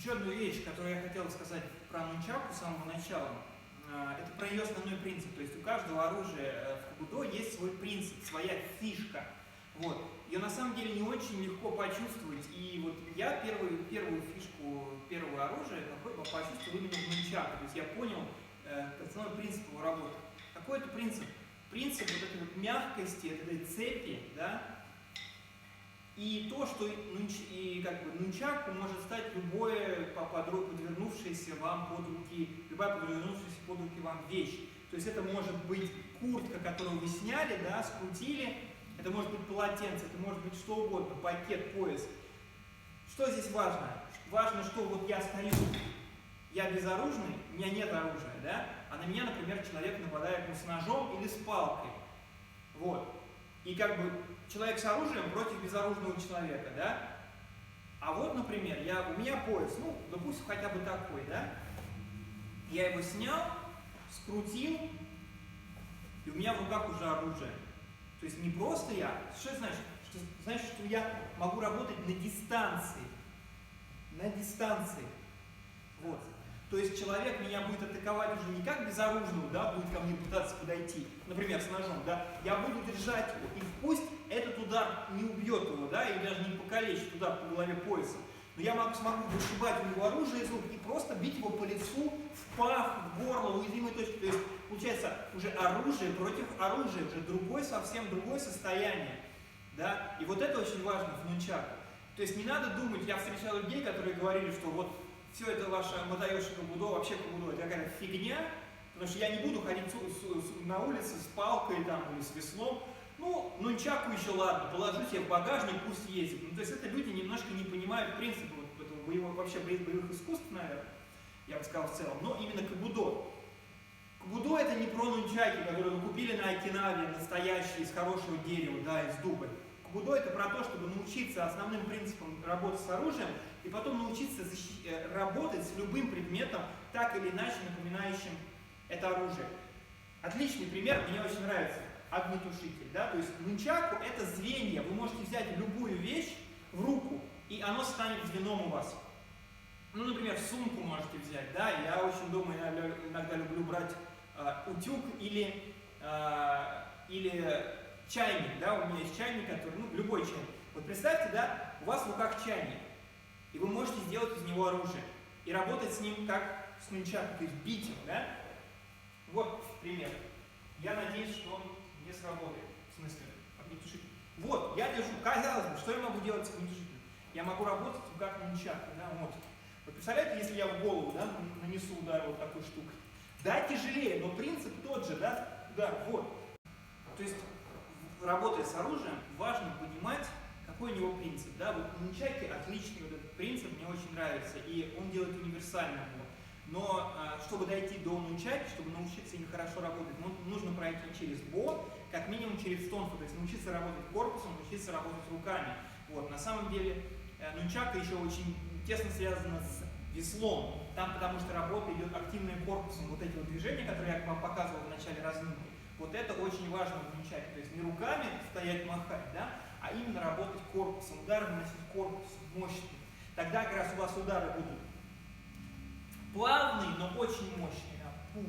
Еще одну вещь, которую я хотел сказать про нунчаку с самого начала, это про ее основной принцип. То есть у каждого оружия в кабудо есть свой принцип, своя фишка. Вот. Ее на самом деле не очень легко почувствовать. И вот я первую фишку первого оружия почувствовал именно в нунчаку. То есть я понял основной принцип его работы. Какой это принцип? Принцип вот этой вот мягкости, этой цепи, да, и то, что нунчаку может стать любое подвернувшееся вам под руки, любая подвернувшаяся под руки вам вещь. То есть это может быть куртка, которую вы сняли, да, скрутили, это может быть полотенце, это может быть что угодно, пакет, пояс. Что здесь важно? Важно, что вот я стою, я безоружный, у меня нет оружия, да, а на меня, например, человек нападает с ножом или с палкой. Вот. И как бы человек с оружием против безоружного человека, да? А вот, например, у меня пояс, ну, допустим, хотя бы такой, да? Я его снял, скрутил, и у меня в руках уже оружие. То есть не просто я, что это значит? Значит, что я могу работать на дистанции. На дистанции. Вот. То есть человек меня будет атаковать уже не как безоружного, да, будет ко мне пытаться подойти, например, с ножом, да, я буду держать его, и пусть этот удар не убьет его, да, и даже не покалечит удар по голове пояса, но я смогу вышибать у него оружие из рук и просто бить его по лицу, в пах, в горло, уязвимой точке. То есть, получается, уже оружие против оружия, уже совсем другое состояние, да, и вот это очень важно в нунчаку. То есть не надо думать, я встречал людей, которые говорили, что вот все это ваше мотаёши кабудо, вообще кабудо, это какая-то фигня, потому что я не буду ходить на улице с палкой там, или с веслом. Ну, нунчаку еще ладно, положу себе в багажник, пусть ездит. Ну, то есть это люди немножко не понимают принципы вот этого вообще боевых искусств, наверное, я бы сказал в целом, но именно кабудо. Кабудо это не про нунчаки, которые вы купили на Окинаве, настоящие, из хорошего дерева, да, из дуба. Кабудо это про то, чтобы научиться основным принципам работы с оружием и потом научиться работать с любым предметом, так или иначе напоминающим это оружие. Отличный пример, мне очень нравится, огнетушитель. Да? То есть нунчаку это звенья, вы можете взять любую вещь в руку, и оно станет звеном у вас. Ну, например, сумку можете взять, да, я очень дома иногда люблю брать утюг или чайник, да, у меня есть чайник, который, ну, любой чайник. Вот представьте, да, у вас в руках чайник, и вы можете сделать из него оружие, и работать с ним как с нунчаку, то есть бить его, да. Вот пример. Я надеюсь, что он не сработает, в смысле, огнетушитель. Вот, я держу, казалось бы, что я могу делать с огнетушителем? Я могу работать как нунчаку, да, вот. Вы представляете, если я в голову, да, нанесу удар вот такой штукой? Да, тяжелее, но принцип тот же, да, вот. То есть, работая с оружием, важно понимать, какой у него принцип, да, вот у нунчаки отличный вот этот принцип, мне очень нравится, и он делает универсальным его. Но чтобы дойти до нунчаки, чтобы научиться ими хорошо работать, нужно пройти через бо, как минимум через тонфу, то есть научиться работать корпусом, научиться работать руками. Вот, на самом деле, нунчака еще очень тесно связана с веслом, там потому что работа идет активным корпусом, вот эти вот движения, которые я вам показывал в начале разминки. Вот это очень важно в нунчаке, то есть не руками стоять махать, да, а именно работать корпусом, удары наносить корпусом, мощный. Тогда как раз у вас удары будут плавные, но очень мощные. Да? Пум,